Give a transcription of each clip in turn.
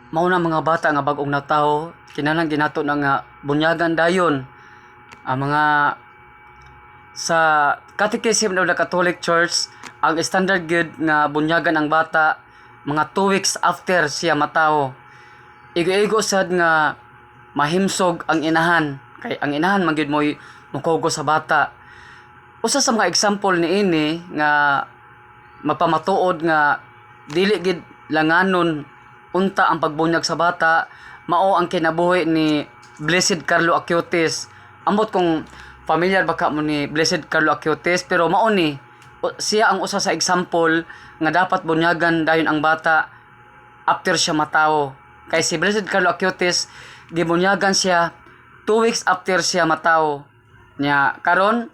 mao na mga bata nga bag-ong natawo kinahanglan ginato na nga bunyagan dayon ang mga sa Catechism of the Catholic Church. Ang standard gyud nga bunyagan ang bata mga 2 weeks after siya matawo. Igo-igo sad nga mahimsog ang inahan kay ang inahan man gyud mo'y mukugo sa bata. Usa sa mga example niini nga magpamatuod nga dili gid langanon unta ang pagbunyag sa bata mao ang kinabuhi ni Blessed Carlo Acutis. Ambot kung familiar ba ka mo ni Blessed Carlo Acutis, pero mao ni siya ang usa sa example nga dapat bunyagan dayon ang bata after siya matawo. Kay si Blessed Carlo Acutis gibunyagan siya 2 weeks after siya matawo. Nya karon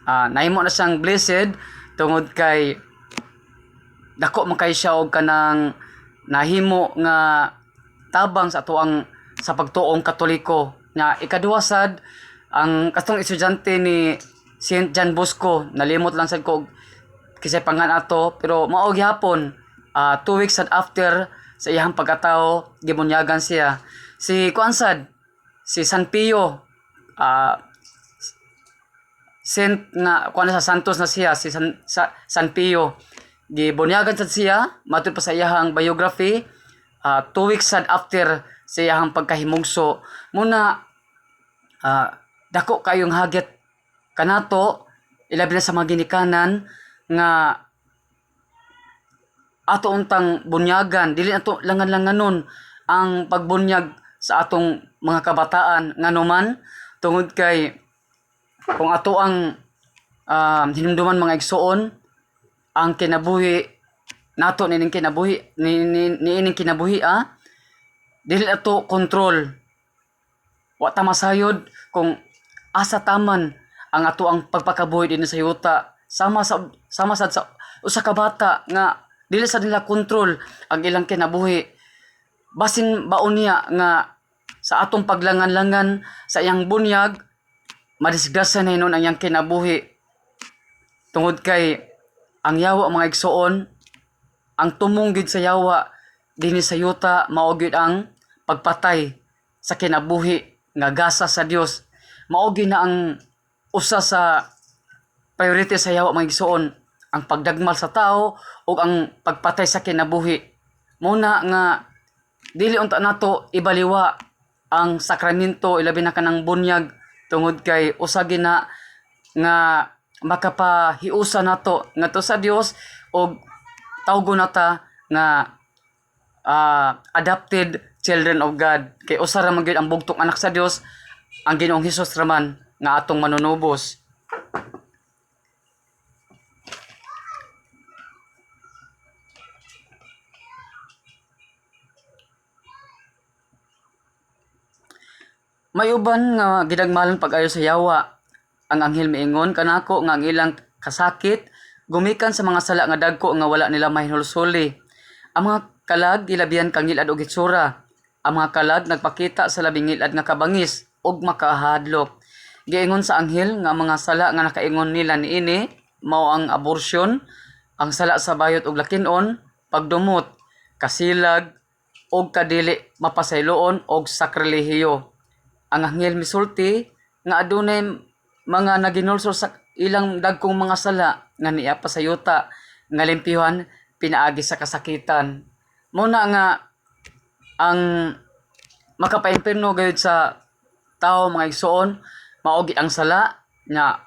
nahimo na siyang blessed tungod kay dako man kay siya og kanang nahimo nga tabang sa atuang sa pagtuong Katoliko. Nya ikaduha sad ang katong estudyante ni Saint John Bosco, nalimot lang sad ko kisay pangan ato, pero mao gyapon 2 weeks sad after sa iyang pagkatao gibunyagan siya. Si kuansad si San Pio, Saint nga kuan sa Santos na siya, si San Pio gibunyagan sad siya matud pa sa iyang biography 2 weeks sad after sa iyang pagkahimugso. Muna dako kayong hagit kanato ilabi na sa mga ginikanan nga ato untang bunyagan, dili ato langan-langanon ang pagbunyag sa atong mga kabataan nganuman tungod kay kung ato ang hinumduman mga igsoon ang kinabuhi nato nining kinabuhi niining kinabuhi dili ato control. Wa ta masayod kung asa taman ang ato ang pagpakabuhi dinhi sa yuta sama sad sa usa ka bata nga dili sa nila control ang ilang kinabuhi. Basin baon niya nga sa atong paglangan-langan sa iyang bunyag madisgrasya na hinon ang iyang kinabuhi tungod kay ang yawa mga igsoon, ang tumong gid sa yawa dinhi sa yuta mao gid ang pagpatay sa kinabuhi nga gasa sa Dios. Mao gid na ang usa sa priority sa yawa mga igsoon, ang pagdagmal sa tao ug ang pagpatay sa kinabuhi. Muna nga dili unta nato ibaliwa ang sakramento ilabi na kanang bunyag tungod kay usa gina nga makapahiusa nato ngadto sa Dios og tawgon nata nga adopted children of God. Kay usa ra man gyud ang bugtong anak sa Dios, ang Ginoong Hesus raman nga atong manunubos. May uban nga gidagmalan pag-ayo sa yawa. Ang anghel miingon kanako nga ang ilang kasakit gumikan sa mga sala nga dagko nga wala nila mahinulsuli. Ang mga kalag gilabihan kang ngilad og itsura. Ang mga kalag nagpakita sa labing ngilad nga kabangis ug makahadlok. Giingon sa anghel nga mga sala nga nakaingon nila niini mao ang abortion, ang sala sa bayot ug lakin-on, pagdumot, kasilag ug kadili mapasayloon ug sakrelihiyo. Ang anghel misulti nga adunay mga naginulsol sa ilang dagkong mga sala nga niya pasayuta nga limpihan pinaagi sa kasakitan. Muna nga ang makapaimperno gayud sa tao mga igsoon mao gid ang sala nya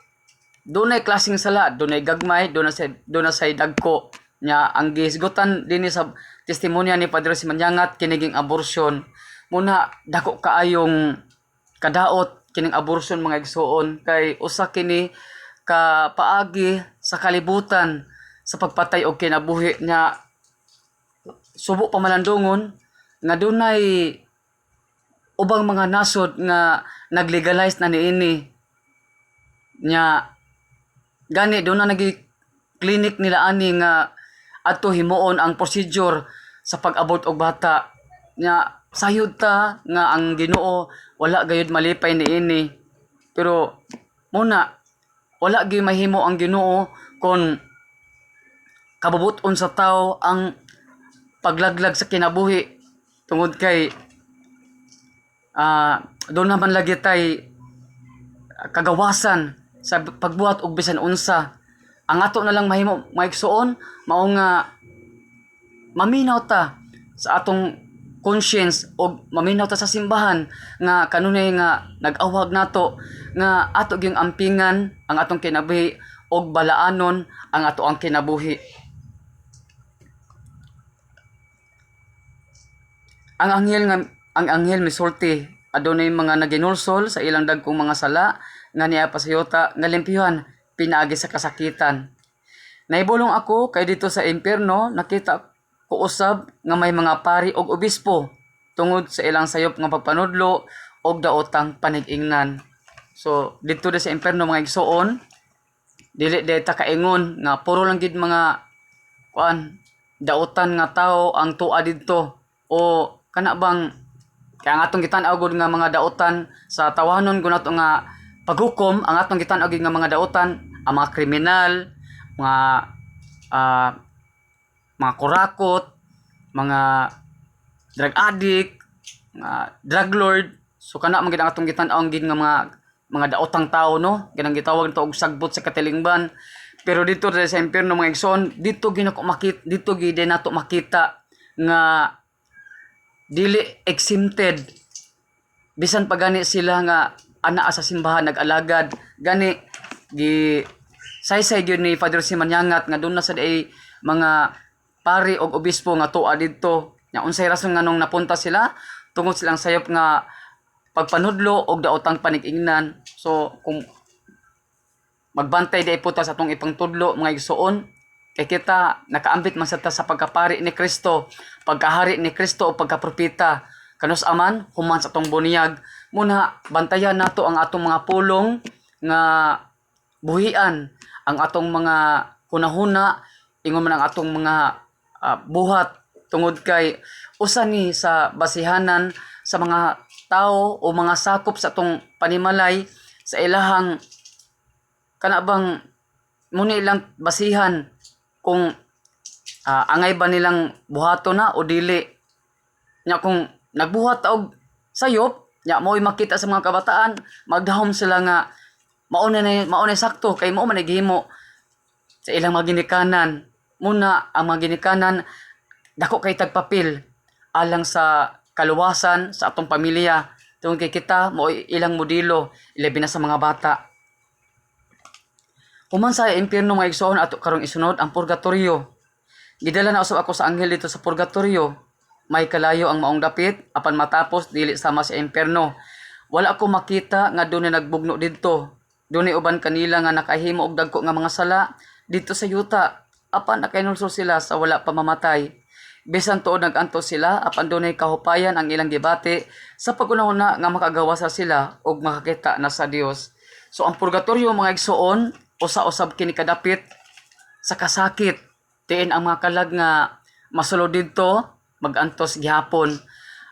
dunay klaseng sala, dunay gagmay, dunay say dagko nya ang gihisgutan dinhi sa testimonya ni Padre Simanyangat kiniging abortion. Muna dako kaayong kadaot kining abortion mga igsoon kay usa kini ka paagi sa kalibutan sa pagpatay og kinabuhi nya subo pa malandungon nga dunay ubang mga nasod nga naglegalize na niini nya gani doon na nagi clinic nila ani nga adto himuon ang procedure sa pag-abort og bata nya sayod ta nga ang Ginoo wala gayud malipay niini. Pero muna wala gyud mahimo ang Ginoo kon kabubuton sa tao ang paglaglag sa kinabuhi tungod kay doon naman lagi tay kagawasan sa pagbuhat og bisan unsa. Ang ato na lang mahimo maigsuon mao nga maminaw ta sa atong conscience o maminaw ta sa simbahan nga kanunay nga nag-awag nato nga ato gyung ampingan ang atong kinabuhi og balaanon ang ato ang kinabuhi. Ang anghel misulti adunay mga naginulsol sa ilang dagkong mga sala nga niya pasayota nga limpyuhan pinaagi sa kasakitan. Naibulong ako kay dito sa impierno nakita ko usab nga may mga pari og obispo tungod sa ilang sayop nga pagpanudlo og daotang panig-ingnan. So dito sa impierno mga igsoon dili ta kaingon nga puro lang gid mga daotan nga tao ang tua didto o kana bang kaya ang atong gitan-aw gud nga mga daotan sa tawanon gud nato nga paghukom ang atong gitan-aw gid nga mga daotan ang mga kriminal, mga kurakot, mga drug addict, drug lord. So kana man gid ang atong gitan-aw gid nga mga daotang tao no, ganang gitawag to og sagbot sa katilingban. Pero dito sa impierno mga igsoon, dito gid nato makita nga dili exempted bisan pa gani sila nga ana sa simbahan nag-alagad gani gi saysay gyud ni Father Simanyangat nga doon na sad ay mga pari og obispo nga tuwa didto nya unsay rason nga nung napunta sila tungod silang sayop nga pagpanudlo og daotang panig-ingnan. So kung magbantay di po ta sa atong ipangtudlo mga igsoon kay kita nakaambit man sa ta sa pagkapari ni Kristo, pagkahari ni Kristo o pagkapropeta. Kanus aman human sa atong buniyag muna bantayan nato ang atong mga pulong nga buhian, ang atong mga hunahuna, ingon man ang atong mga buhat tungod kay usa ni sa basihanan sa mga tao o mga sakop sa atong panimalay sa ilahang kanabang muna ilang basihan kung angay ba nilang buhato na o dili. Nya kung nagbuhat og sayop, nya mo'y makita sa mga kabataan, magdahom sila nga mauna sakto kay mo man naghimo sa ilang mga ginikanan. Muna ang mga ginikanan dako kay tagpapil alang sa kaluwasan sa atong pamilya. Tungod kay kita mo ilang modelo ilabi na sa mga bata. Human sa impierno mga igsoon ato karong isunod ang purgatorio. Gidala na usab ako sa anghel dito sa purgatorio. May kalayo ang maong dapit apan matapos dili sama sa impierno. Wala ako makita nga dunay nagbugno didto. Dunay uban kanila nga nakahimo og dagko nga mga sala dito sa yuta apan nakainulsol sila sa wala pa mamatay. Bisan tuod naganto sila apan dunay kahupayan ang ilang gibati sa pagunahuna nga makagawa sa sila og makakita na sa Dios. So ang purgatorio mga igsoon usa-usab kini kadapit sa kasakit. Diin ang mga kalag nga masulod didto magantos gihapon.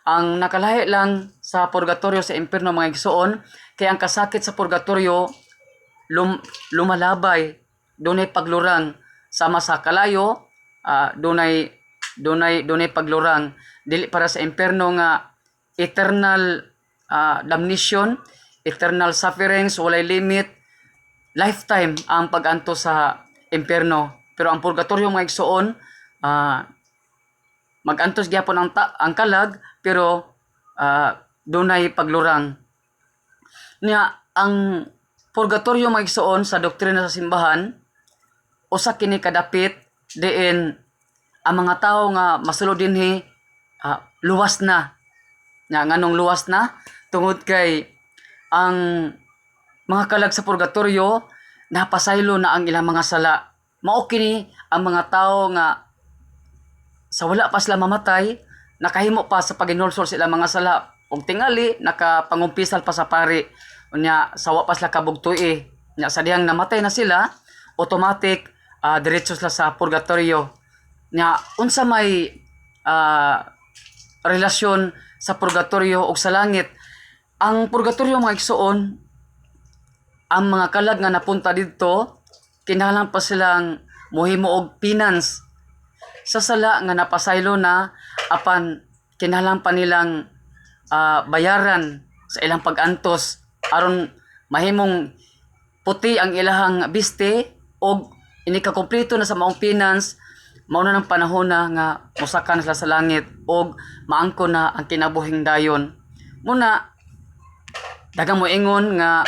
Ang nakalahi lang sa purgatorio sa impierno mga igsoon kay ang kasakit sa purgatorio lumalabay, dunay paglurang sama sa kalayo, dunay paglurang dili para sa impierno nga eternal damnation, eternal sufferings, walay limit, lifetime ang paganto sa impierno. Pero ang purgatorio mga igsoon magantos gyapon ang kalag pero dunay paglurang. Nya ang purgatorio mga igsoon sa doktrina sa simbahan usa kini kadapit diin ang mga tawo nga masulod dinhi luwas na. Nya nganong luwas na tungod kay ang mga kalag sa purgatorio napasaylo na ang ilang mga sala. Mao kini ang mga tawo nga sa wala pa sila mamatay nakahimo pa sa paginulsol sila mga sala ug tingali nakapangumpisal pa sa pari unya sawa pa sila kabugtuy nya sa dihang namatay na sila automatic diretso sila sa purgatorio. Nya unsa may relasyon sa purgatorio ug sa langit. Ang purgatorio mga igsoon ang mga kalag nga napunta didto kinahanglan pa silang mohimo og penance sa sala nga napasaylo na apan kinahanglan pa nilang bayaran sa ilang pag-antos aron mahimong puti ang ilahang biste o inikakumpleto na sa maong finance. Mauna ng panahon na nga musaka na sila sa langit o maangko na ang kinabuhing dayon. Muna dagang mo ingon nga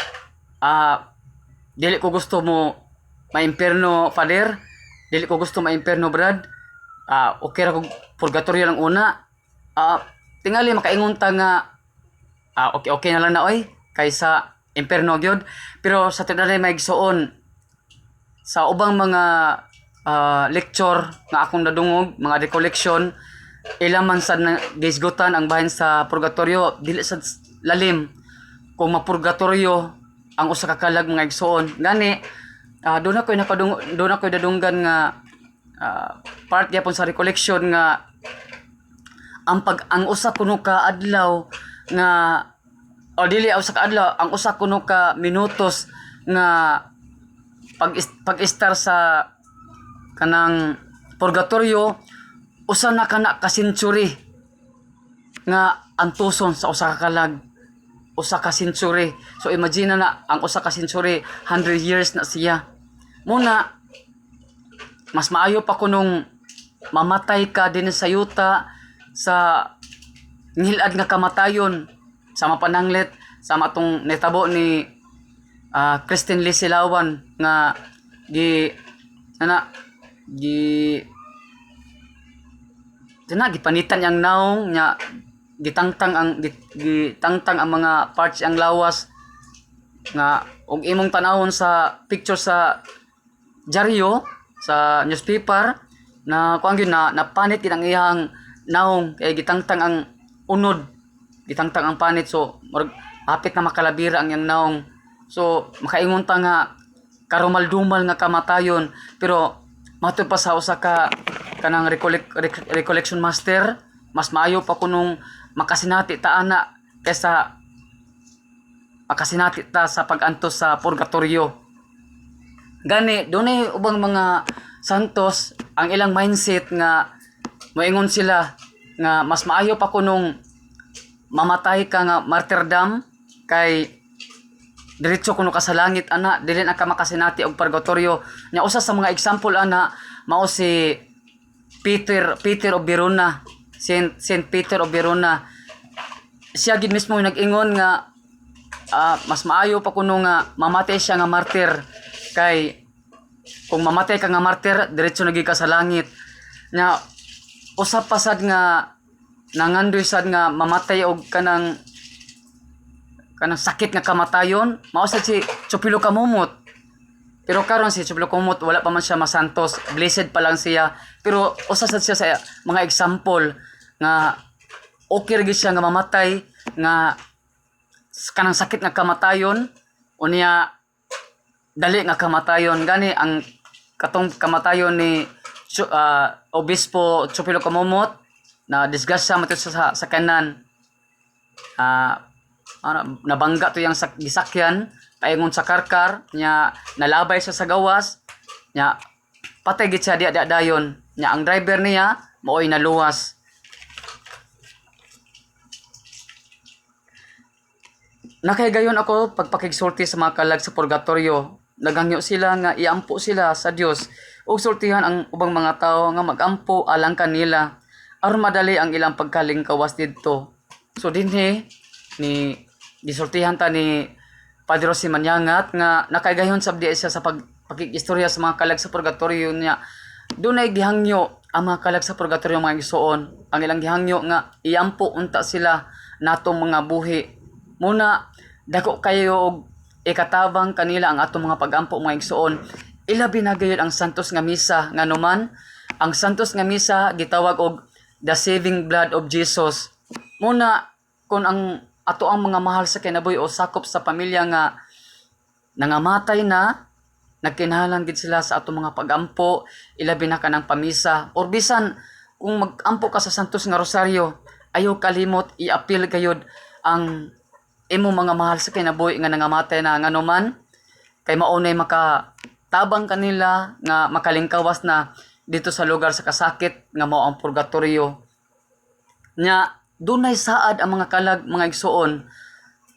dili ko gusto mo maimperno, Father. Dili ko gusto maimperno, Brad. Okay ra kog purgatorio lang una. Tingali makaingon ta nga okay na lang na oy kaysa imperno gyud. Pero sa tinalay may igsuon sa ubang mga lecture nga akong nadungog, mga recollection, ilang man sad na gisgutan ang bahin sa purgatorio dili sad lalim kung mapurgatorio ang usa ka kalag mga igsuon. Gani doon ako dadunggan nga part gyapon sa recollection nga ang usa kuno ka adlaw nga o dili usa ka adlaw, ang usa kuno ka minutos nga pag-star sa kanang purgatorio usa na kana ka century nga antuson sa usa ka kalag, usa ka century. So imagine na ang usa ka century 100 years na siya. Muna mas maayo pa kunong mamatay ka din sa yuta sa ngilad nga kamatayon sa mapananglit sa matong netabo ni Kristen Lee Silawan nga gipanitan yang naong nya gitangtang ang mga parts ang lawas nga og imong tanawon sa picture sa dyaryo sa newspaper na kuan gyud na napanit gid ang iyang naong kay gitangtang ang unod, gitangtang ang panit. So hapit na makalabira ang iyang naong. So makaingon ta nga karumal-dumal nga kamatayon, pero matud pa sa usa ka kanang recollection master, mas maayo pa kunong makasinati ta ana kaysa makasinati ta sa pag-antos sa purgatorio. Gani dunay ubang mga santos ang ilang mindset nga moingon sila nga mas maayo pa kunong mamatay ka nga martyrdom kay diretso kuno ka sa langit ana, dili na ka makasinati og purgatorio. Nya usa sa mga example ana mao si Peter of Verona, Saint Peter of Verona. Siya gid mismo nag-ingon nga mas maayo pa kuno nga mamatay siya nga martyr kay kung mamatay ka nga martyr diretso na gid ka sa langit. Nya usap pa sad nga nangandoy sad nga mamatay og kanang sakit nga kamatayon mao sad si Chupilo Kamumot. Pero karon si Chupilo Kamumot wala pa man siya masantos, blessed pa lang siya, pero usa sad siya sa mga example nga okay ra gid siya nga mamatay nga kanang sakit nga kamatayon unya dali nga kamatayon. Gani ang katong kamatayon ni Obispo Chupilo Kamumot na disgrasya matud sa kanan, nabangga to yang gisakyan paingon sa karkar nya, nalabay siya sa gawas nya, patay gid siya dayon nya. Ang driver niya maoy naluwas. Nakaigayon ako pagpakigsulti sa mga kalag sa purgatorio. Nagangyo sila nga iampo sila sa Dios ug sultihan ang ubang mga tao nga magampo alang kanila aron madali ang ilang pagkalingkawas didto. So dinhi ni gisultihan ta ni Padre Jose Manyangat nga nakaigayon sabdi siya sa pagkikistorya sa mga kalag sa purgatorio niya. Dunay gihangyo ang mga kalag sa purgatorio mga igsuon. Ang ilang gihangyo nga iampo unta sila natong mga buhi. Muna dako kayo og ikatabang kanila ang atong mga pagampo mga igsuon. Ilabi na gayud ang santos nga misa nga numan. Ang santos nga misa gitawag og the saving blood of Jesus. Muna kung ang ato ang mga mahal sa kinabuhi o sakop sa pamilya nga nangamatay na, nagkinahanglan gid sila sa atong mga pagampo, ilabi na kanang pamisa or bisan kung magampo ka sa santos nga rosaryo, ayaw kalimot i-appeal gayud ang imo mga mahal sa kinabuhi nga nangamatay na nganuman kay maunay makatabang kanila nga makalingkawas na dito sa lugar sa kasakit nga mao ang purgatorio. Nya dunay saad ang mga kalag mga igsoon,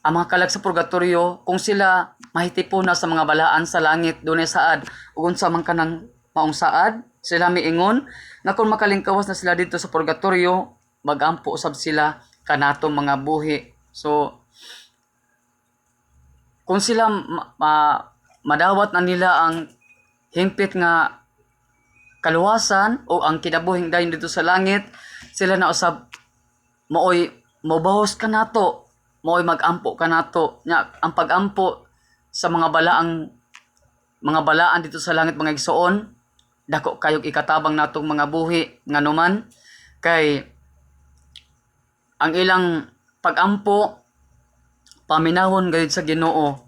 ang mga kalag sa purgatorio kung sila mahitipo na sa mga balaan sa langit dunay saad ug unsa man kanang maong saad sila miingon nga kung makalingkawas na sila dito sa purgatorio magampo usab sila kanatong mga buhi. So kung sila madawat na nila ang hingpit nga kaluwasan o ang kinabuhing dayon dito sa langit, sila na usab maoy mobahos kanato, maoy magampo kanato. Nya ang pagampo sa mga balaan dito sa langit mga igsoon, dako kayog ikatabang natong mga buhi nganuman kay ang ilang pagampo paminahon gayud sa Ginoo.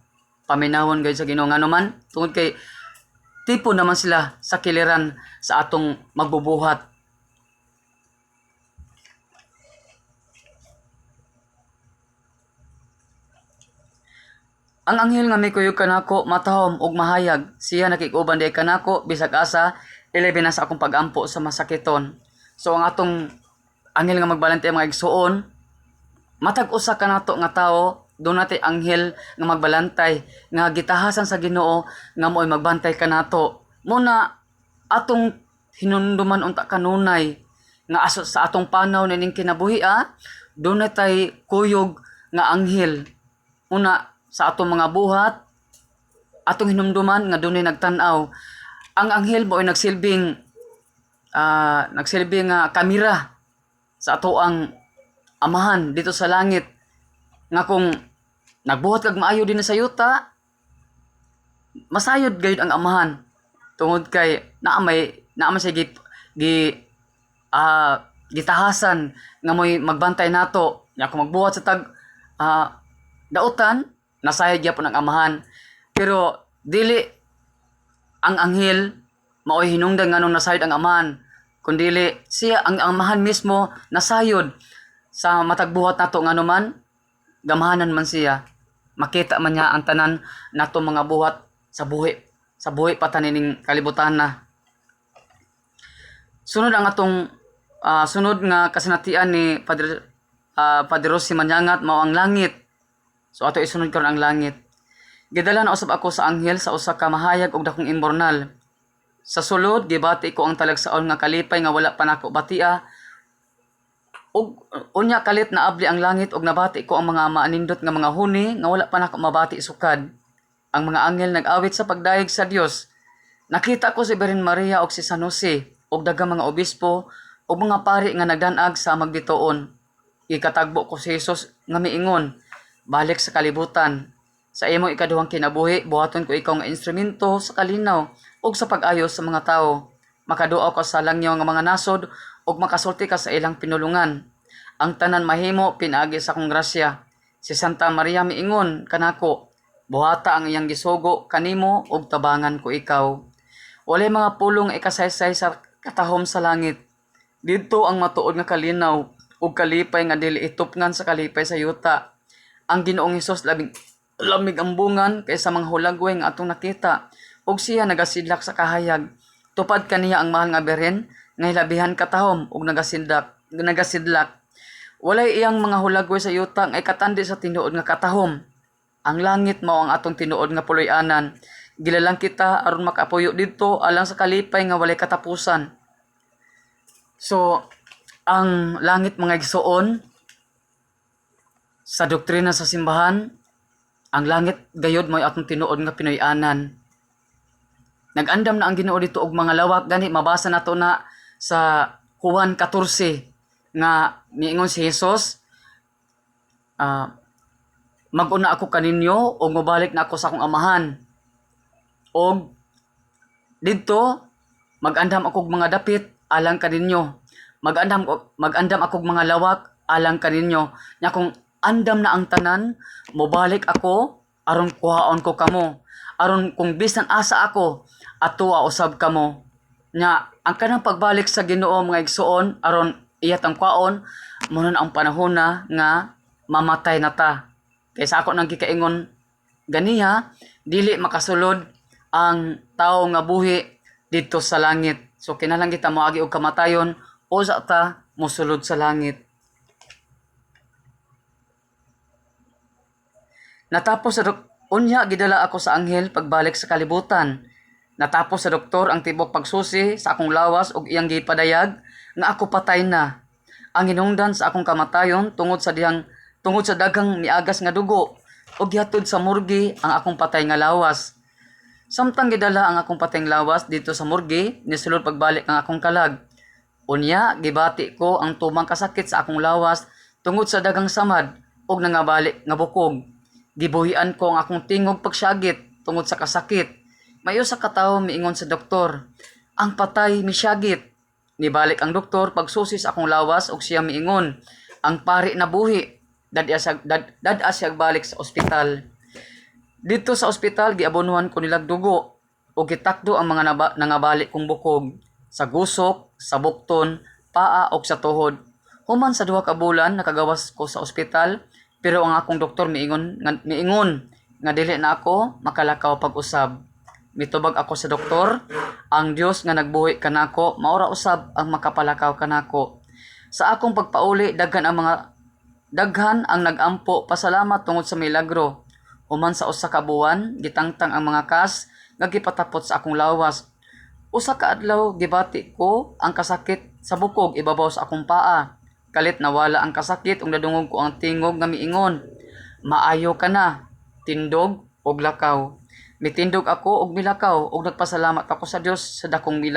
Paminahon gayud sa Ginoo nganuman tungod kay tipo naman sila sa kiliran sa atong magbubuhat. Ang anghel nga may kuyog kanako matahom og mahayag, siya nakikuban di kanako bisag asa ilabi na sa akong pagampo sa masakiton. So ang atong anghel nga magbalante mga igsuon, matag usa kanato nga tawo, doon natin anghel nga magbalantay nga gitahasan sa Ginoo nga mo'y magbantay kanato. Muna atong hinunduman unta kanunay nga aso sa atong panaw ning kinabuhi doon natay kuyog nga anghel. Una sa atong mga buhat, atong hinumduman nga dunay nagtan-aw. Ang anghel mo ay nagsilbing kamera sa ato ang amahan dito sa langit. Nga kung nagbuhat kag maayo din sa yuta, masayod gayud ang amahan. Tungod kay naamay siya gitahasan nga mo'y magbantay nato. Nya kung magbuhat sa tag dautan, nasayod gyapon ang amahan. Pero dili ang anghel maoy hinungdan nganong nasayod ang amahan, kundili siya ang amahan mismo nasayod sa matagbuhat nato nganuman gamahanan man siya. Makita man niya ang tanan nato mga buhat sa buhi pataning kalibutan na. Sunod ang atong sunod nga kasinatian ni Padre Rossi Manyangat mao ang langit. So ato isunod karon ang langit. Gidala na usab ako sa anghel sa usa ka mahayag og dakong imbornal. Sa sulod gibati ko ang talagsaon nga kalipay nga wala pa nako batia. Og unya kalit na abli ang langit og nabati ko ang mga maanindot nga mga huni nga wala pa nako mabati sukad. Ang mga anghel nag-awit sa pagdayeg sa Dios. Nakita ko si Birhen Maria og si San Jose og daghang mga obispo og mga pari nga nagdanag sa magbituon. Ikatagbo ko si Jesus nga miingon, balik sa kalibutan. Sa imong ikaduhang kinabuhi, buhaton ko ikaw nga instrumento sa kalinaw ug sa pag-ayos sa mga tawo. Makaduaw ka sa langyaw nga mga nasod ug makasulti ka sa ilang pinulungan. Ang tanan mahimo pinaagi sa akong grasya. Si Santa Maria miingon kanako, buhata ang iyang gisugo kanimo ug tabangan ko ikaw. Walay mga pulong ikasaysay sa katahom sa langit. Dito ang matuod nga kalinaw ug kalipay nga dili itupngan sa kalipay sa yuta. Ang Ginoong Hesus lamig ambungan kaysa mga hulagway nga atong nakita ug siya nagasidlak sa kahayag. Tupad kaniya ang mahal nga Birhen nga hilabihan katahom ug nagasidlak. Walay iyang mga hulagway sa yuta nga ikatandi sa tinuod nga katahom. Ang langit mao ang atong tinuod nga puloy-anan. Gilalang kita aron makapuyo didto alang sa kalipay nga walay katapusan. So ang langit mga igsoon sa doktrina sa simbahan, ang langit gayod mo atong tinuod nga Pinoy-anan. Nag-andam na ang Ginoo dito og mga lawak gani mabasa nato na sa Juan 14 nga niingon si Jesus, mag-una ako kaninyo o mobalik na ako sa akong amahan. Og didto mag-andam ako og mga dapit alang kaninyo. Mag-andam ako og mga lawak alang kaninyo. Nya kung andam na ang tanan, mobalik ako aron kuhaon ko kamo. Aron kung bisan asa ako, atuwa usab kamo. Nya ang kanang pagbalik sa Ginoo mga igsoon aron iyat ang kwaon, muna ang panahon na nga mamatay na ta. Kaysa ako nang gikaingon ganiha, dili makasulod ang tao nga buhi dito sa langit. So kinahanglan kita moagi og kamatayon o sa ta mosulod sa langit. Natapos sa unya gidala ako sa anghel pagbalik sa kalibutan. Natapos sa doktor ang tibok pagsusi sa akong lawas ug iyang gipadayag nga ako patay na. Ang hinungdan sa akong kamatayon tungod sa daghang miagas nga dugo ug gihatod sa morgue ang akong patay nga lawas. Samtang gidala ang akong patay nga lawas dito sa morgue, nisulod pagbalik ang akong kalag. Unya gibati ko ang tumang kasakit sa akong lawas tungod sa daghang samad ug nangabalik nga bukog. Gibuhian ko ang akong tingog pagsyagit tungod sa kasakit. Mayo sa katawo miingon sa doktor, ang patay misyagit. Nibalik ang doktor pagsusi sa akong lawas ug siya miingon, ang pari na buhi. Dad-a siya balik sa ospital. Dito sa ospital giabonuhan ko nilag dugo ug gitakdo ang mga nangabalik kong bukog sa gusok, sa bukton, paa ug sa tuhod. Human sa 2 ka bulan nakagawas ko sa ospital pero ang akong doktor miingon nga dili na ako makalakaw pag-usab. Mitubag ako sa doktor, ang Dios nga nagbuhi kanako maura usab ang makapalakaw kanako. Sa akong pagpauli daghan ang nagampo pasalamat tungod sa milagro. Human sa usa ka buwan gitangtang ang mga kas nga gipatapot sa akong lawas. Usa ka adlaw gibati ko ang kasakit sa bukog ibabaw sa akong paa. Kalit nawala ang kasakit ug nadungog ko ang tingog nga miingon, maayo ka na, tindog ug lakaw. Mitindog ako ug milakaw ug nagpasalamat ako sa Dios sa dakong milagro.